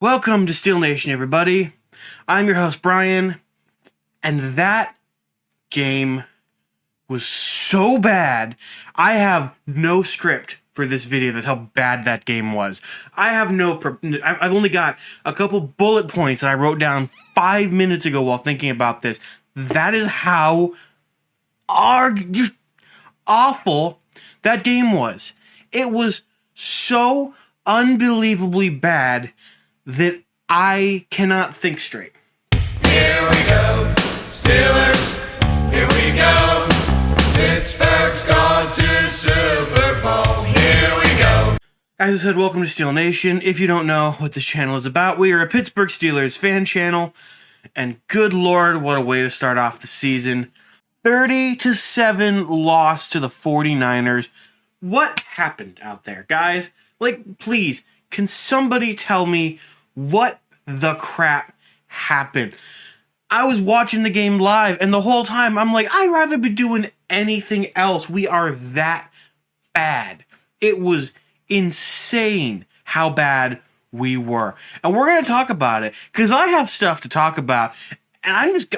Welcome to Steel Nation, everybody. I'm your host, Brian, and that game was so bad. I have no script for this video. That's how bad that game was. I've only got a couple bullet points that I wrote down 5 minutes ago while thinking about this. That is how just awful that game was. It was so unbelievably bad that I cannot think straight. Here we go, Steelers, here we go. Pittsburgh's gone to Super Bowl, here we go. As I said, welcome to Steel Nation. If you don't know what this channel is about, we are a Pittsburgh Steelers fan channel, and good lord, what a way to start off the season. 30-7 loss to the 49ers. What happened out there, guys? Like, please, can somebody tell me what the crap happened? I was watching the game live, and the whole time I'm like, I'd rather be doing anything else. We are that bad. It was insane how bad we were. And we're going to talk about it, because I have stuff to talk about, and I'm just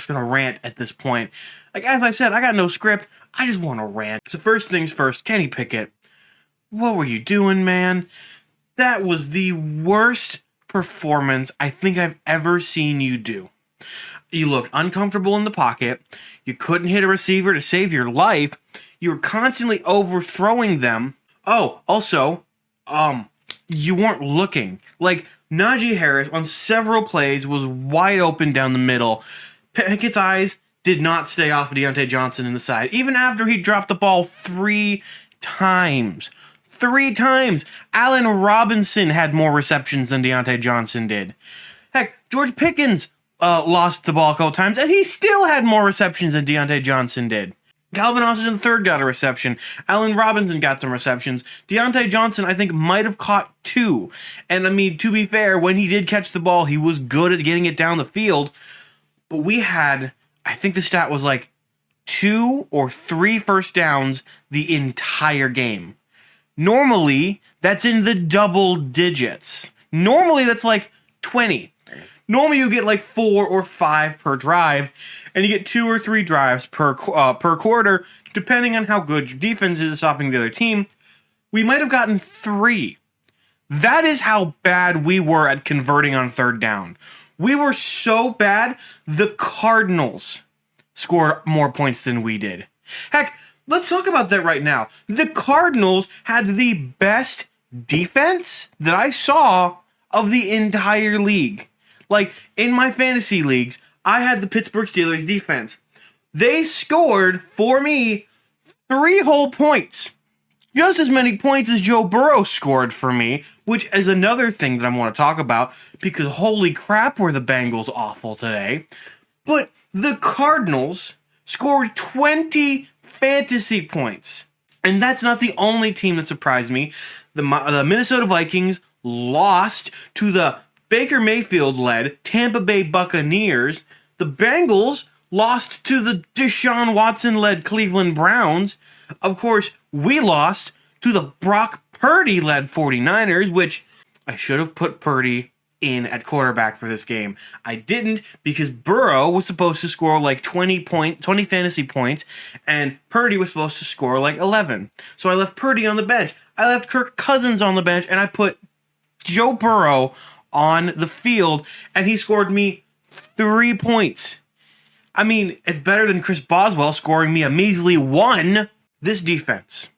gonna rant at this point. Like, as I said, I got no script. I just want to rant. So first things first, Kenny Pickett, what were you doing, man? That was the worst performance I think I've ever seen you do. You looked uncomfortable in the pocket. You couldn't hit a receiver to save your life. You were constantly overthrowing them. Oh, also, you weren't looking. Like, Najee Harris on several plays was wide open down the middle. Pickett's eyes did not stay off of Deontay Johnson in the side, even after he dropped the ball 3 times. 3 times. Allen Robinson had more receptions than Deontay Johnson did. Heck, George Pickens lost the ball a couple times, and he still had more receptions than Deontay Johnson did. Calvin Austin III got a reception. Allen Robinson got some receptions. Deontay Johnson, I think, might have caught 2. And, I mean, to be fair, when he did catch the ball, he was good at getting it down the field. But we had, I think the stat was like 2 or 3 first downs the entire game. Normally, that's in the double digits. Normally, that's like 20. Normally, you get like 4 or 5 per drive, and you get 2 or 3 drives per quarter, depending on how good your defense is stopping the other team. We might have gotten 3. That is how bad we were at converting on third down. We were so bad, the Cardinals scored more points than we did. Heck, let's talk about that right now. The Cardinals had the best defense that I saw of the entire league. Like, in my fantasy leagues, I had the Pittsburgh Steelers defense. They scored, for me, 3 whole points. Just as many points as Joe Burrow scored for me, which is another thing that I want to talk about, because holy crap were the Bengals awful today. But the Cardinals scored 20 fantasy points. And that's not the only team that surprised me. The Minnesota Vikings lost to the Baker Mayfield-led Tampa Bay Buccaneers. The Bengals lost to the Deshaun Watson-led Cleveland Browns. Of course, we lost to the Brock Purdy-led 49ers, which I should have put Purdy in at quarterback for this game. I didn't, because Burrow was supposed to score like 20 fantasy points, and Purdy was supposed to score like 11. So I left Purdy on the bench. I left Kirk Cousins on the bench, and I put Joe Burrow on the field, and he scored me 3 points. I mean, it's better than Chris Boswell scoring me a measly 1. This defense,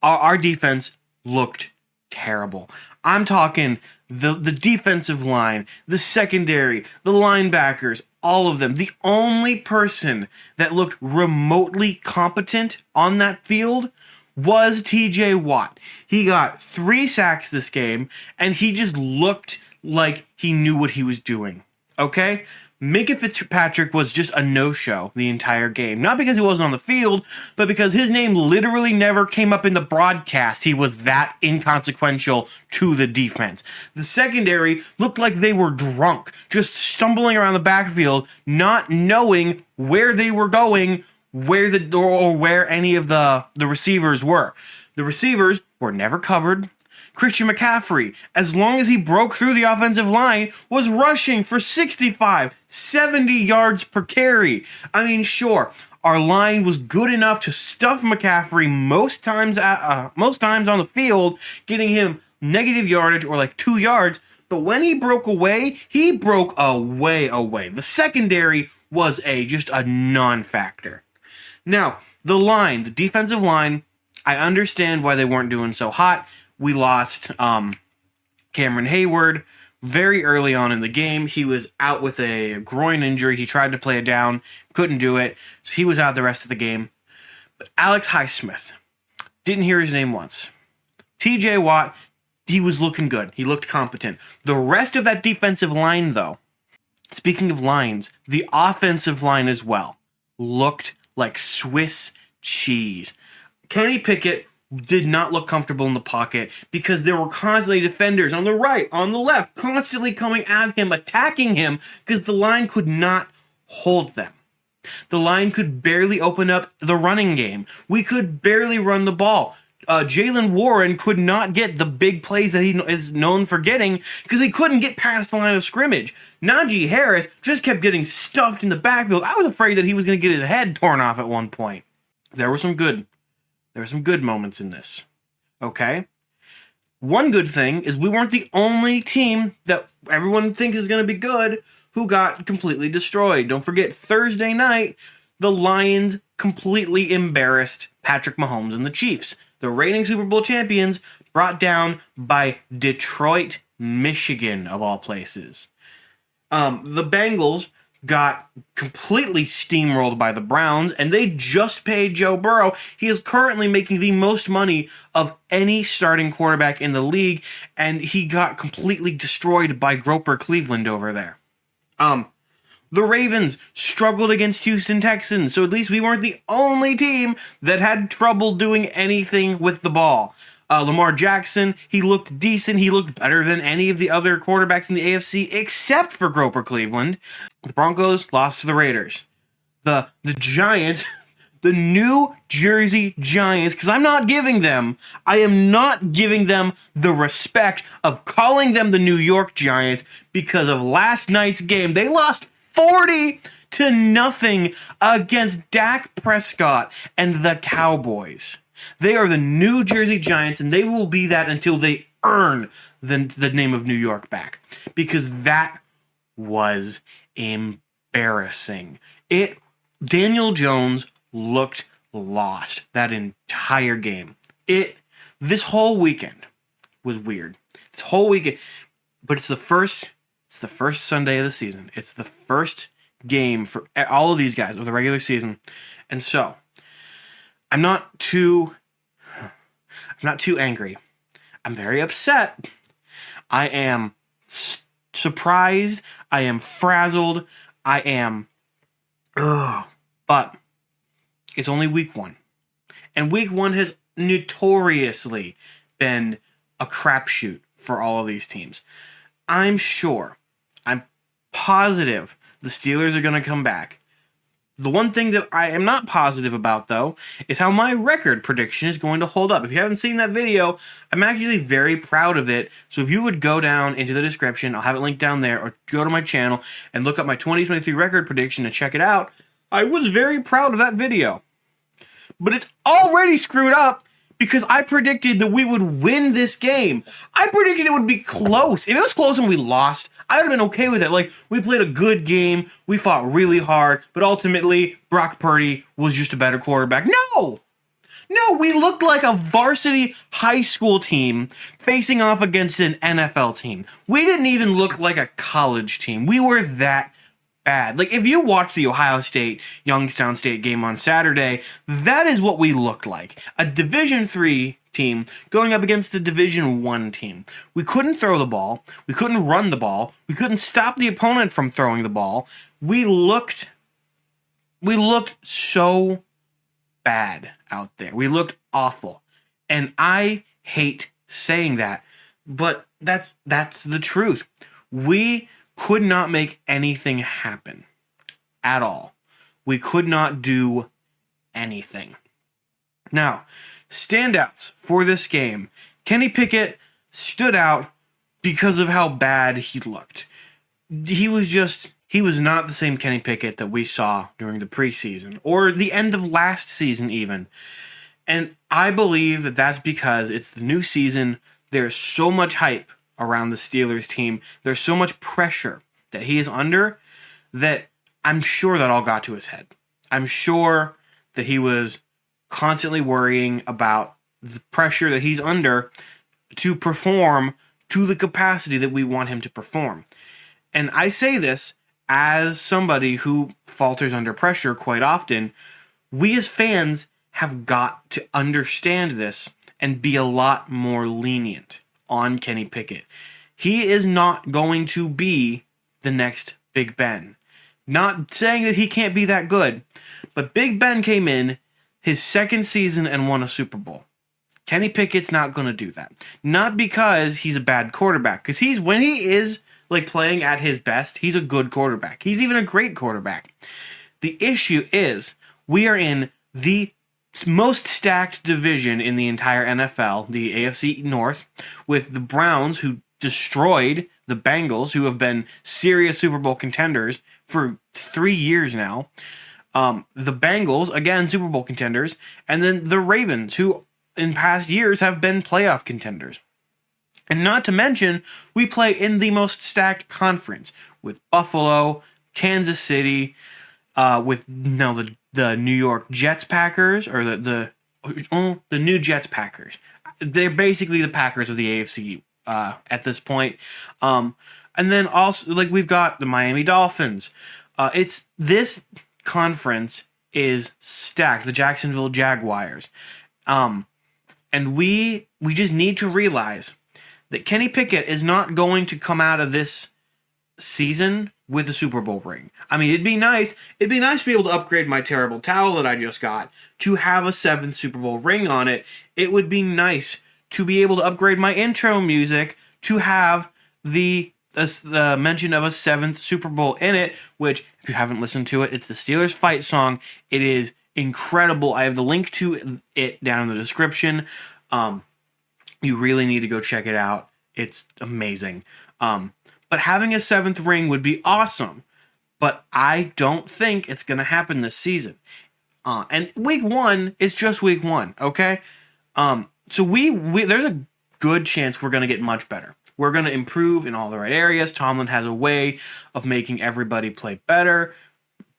our defense looked terrible. I'm talking the defensive line, the secondary, the linebackers, all of them. The only person that looked remotely competent on that field was TJ Watt. He got 3 sacks this game, and he just looked like he knew what he was doing. Okay? Minka Fitzpatrick was just a no-show the entire game. Not because he wasn't on the field, but because his name literally never came up in the broadcast. He was that inconsequential to the defense. The secondary looked like they were drunk, just stumbling around the backfield, not knowing where they were going, where any of the receivers were. The receivers were never covered. Christian McCaffrey, as long as he broke through the offensive line, was rushing for 65, 70 yards per carry. I mean, sure, our line was good enough to stuff McCaffrey most times on the field, getting him negative yardage or like 2 yards. But when he broke away, he broke away. The secondary was just a non-factor. Now, the defensive line, I understand why they weren't doing so hot. We lost Cameron Hayward very early on in the game. He was out with a groin injury. He tried to play it down, couldn't do it, so he was out the rest of the game. But Alex Highsmith, didn't hear his name once. TJ Watt, he was looking good. He looked competent. The rest of that defensive line, though, speaking of lines, the offensive line as well, looked like Swiss cheese. Kenny Pickett did not look comfortable in the pocket because there were constantly defenders on the right, on the left, constantly coming at him, attacking him, because the line could not hold them. The line could barely open up the running game. We could barely run the ball. Jaylen Warren could not get the big plays that he is known for getting because he couldn't get past the line of scrimmage. Najee Harris just kept getting stuffed in the backfield. I was afraid that he was going to get his head torn off at one point. There were some good moments in this. Okay? One good thing is we weren't the only team that everyone thinks is going to be good who got completely destroyed. Don't forget, Thursday night, the Lions completely embarrassed Patrick Mahomes and the Chiefs. The reigning Super Bowl champions, brought down by Detroit, Michigan, of all places. The Bengals got completely steamrolled by the Browns, and they just paid Joe Burrow. He is currently making the most money of any starting quarterback in the league, and he got completely destroyed by Groper Cleveland over there. The Ravens struggled against Houston Texans, so at least we weren't the only team that had trouble doing anything with the ball. Lamar Jackson, he looked decent. He looked better than any of the other quarterbacks in the AFC except for Groper Cleveland. The Broncos lost to the Raiders. The Giants, the New Jersey Giants, because I am not giving them the respect of calling them the New York Giants because of last night's game. They lost 40-0 against Dak Prescott and the Cowboys. They are the New Jersey Giants, and they will be that until they earn the name of New York back. Because that was embarrassing. Daniel Jones looked lost that entire game. This whole weekend was weird. This whole weekend, but it's the first Sunday of the season. It's the first game for all of these guys of the regular season. And so, I'm not too angry. I'm very upset. I am surprised. I am frazzled. But it's only week 1. And week 1 has notoriously been a crapshoot for all of these teams. I'm positive the Steelers are going to come back. The one thing that I am not positive about, though, is how my record prediction is going to hold up. If you haven't seen that video, I'm actually very proud of it. So if you would go down into the description, I'll have it linked down there, or go to my channel and look up my 2023 record prediction and check it out. I was very proud of that video. But it's already screwed up because I predicted that we would win this game. I predicted it would be close. If it was close and we lost, I would have been okay with it. Like, we played a good game, we fought really hard, but ultimately, Brock Purdy was just a better quarterback. No, we looked like a varsity high school team facing off against an NFL team. We didn't even look like a college team. We were that bad. Like, if you watch the Ohio State Youngstown State game on Saturday, that is what we looked like. A Division III team going up against a Division I team. We couldn't throw the ball. We couldn't run the ball. We couldn't stop the opponent from throwing the ball. We looked so bad out there. We looked awful. And I hate saying that, but that's the truth. We could not make anything happen at all. We could not do anything. Now, standouts for this game. Kenny Pickett stood out because of how bad he looked. He was not the same Kenny Pickett that we saw during the preseason or the end of last season even. And I believe that that's because it's the new season. There's so much hype around the Steelers team. There's so much pressure that he is under that I'm sure that all got to his head. I'm sure that he was constantly worrying about the pressure that he's under to perform to the capacity that we want him to perform. And I say this as somebody who falters under pressure quite often. We as fans have got to understand this and be a lot more lenient on Kenny Pickett. He is not going to be the next Big Ben. Not saying that he can't be that good, but Big Ben came in his second season and won a Super Bowl. Kenny Pickett's not going to do that. Not because he's a bad quarterback, because when he is like playing at his best, he's a good quarterback. He's even a great quarterback. The issue is we are in the most stacked division in the entire NFL, the AFC North, with the Browns, who destroyed the Bengals, who have been serious Super Bowl contenders for 3 years now. The Bengals, again, Super Bowl contenders, and then the Ravens, who in past years have been playoff contenders. And not to mention, we play in the most stacked conference with Buffalo, Kansas City, with the New York Jets Packers, or the new Jets Packers. They're basically the Packers of the AFC at this point. And then also, like, we've got the Miami Dolphins. It's this conference is stacked. The Jacksonville Jaguars. And we just need to realize that Kenny Pickett is not going to come out of this season with a Super Bowl ring. I mean, it'd be nice. It'd be nice to be able to upgrade my terrible towel that I just got to have a 7th Super Bowl ring on it. It would be nice to be able to upgrade my intro music to have the mention of a 7th Super Bowl in it, which, if you haven't listened to it, it's the Steelers fight song. It is incredible. I have the link to it down in the description. You really need to go check it out. It's amazing. But having a 7th ring would be awesome. But I don't think it's going to happen this season. And week 1 is just week 1, okay? So there's a good chance we're going to get much better. We're going to improve in all the right areas. Tomlin has a way of making everybody play better.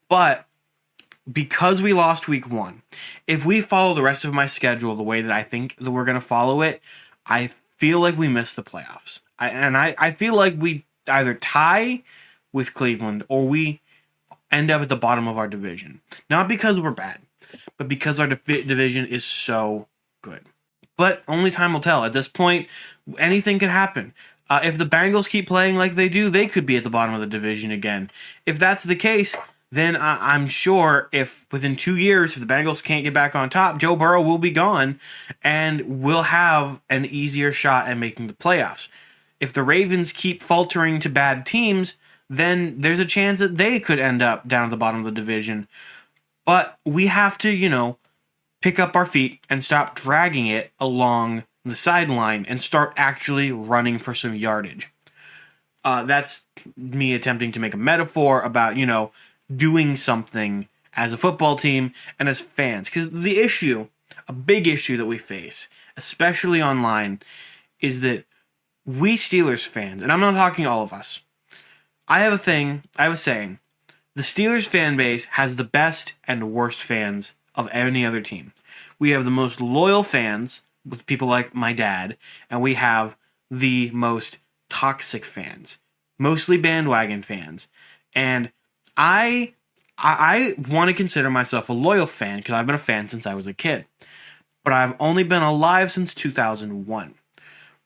But because we lost week 1, if we follow the rest of my schedule the way that I think that we're going to follow it, I feel like we miss the playoffs. I feel like we either tie with Cleveland or we end up at the bottom of our division. Not because we're bad, but because our division is so good. But only time will tell. At this point, anything can happen. If the Bengals keep playing like they do, they could be at the bottom of the division again. If that's the case, then I'm sure if within 2 years, if the Bengals can't get back on top, Joe Burrow will be gone and we'll have an easier shot at making the playoffs. If the Ravens keep faltering to bad teams, then there's a chance that they could end up down at the bottom of the division. But we have to, pick up our feet and stop dragging it along the sideline and start actually running for some yardage. That's me attempting to make a metaphor about, doing something as a football team and as fans. Because a big issue that we face, especially online, is that we Steelers fans, and I'm not talking all of us, I have a saying, the Steelers fan base has the best and worst fans of any other team. We have the most loyal fans with people like my dad, and we have the most toxic fans, mostly bandwagon fans. And I want to consider myself a loyal fan because I've been a fan since I was a kid. But I've only been alive since 2001.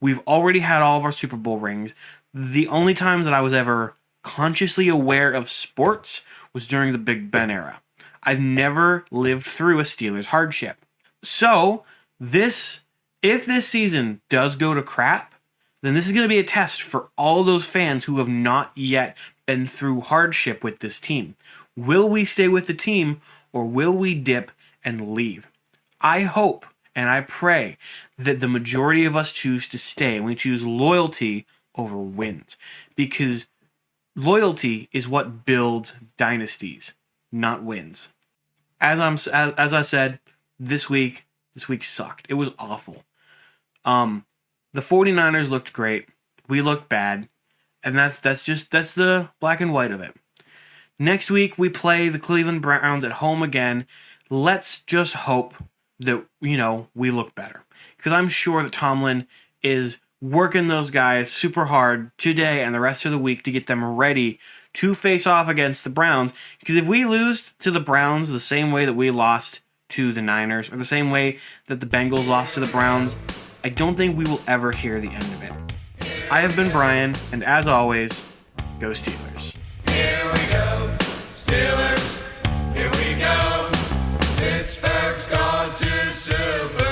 We've already had all of our Super Bowl rings. The only times that I was ever consciously aware of sports was during the Big Ben era. I've never lived through a Steelers hardship. So, if this season does go to crap, then this is going to be a test for all those fans who have not yet been through hardship with this team. Will we stay with the team, or will we dip and leave? I hope And I pray that the majority of us choose to stay and we choose loyalty over wins. Because loyalty is what builds dynasties, not wins. As I said, this week sucked. It was awful. The 49ers looked great. We looked bad. And that's the black and white of it. Next week we play the Cleveland Browns at home again. Let's just hope that, we look better. Because I'm sure that Tomlin is working those guys super hard today and the rest of the week to get them ready to face off against the Browns. Because if we lose to the Browns the same way that we lost to the Niners, or the same way that the Bengals lost to the Browns, I don't think we will ever hear the end of it. I have been Brian, and as always, go Steelers. Here we go, Steelers, here we go. Pittsburgh's gone to Super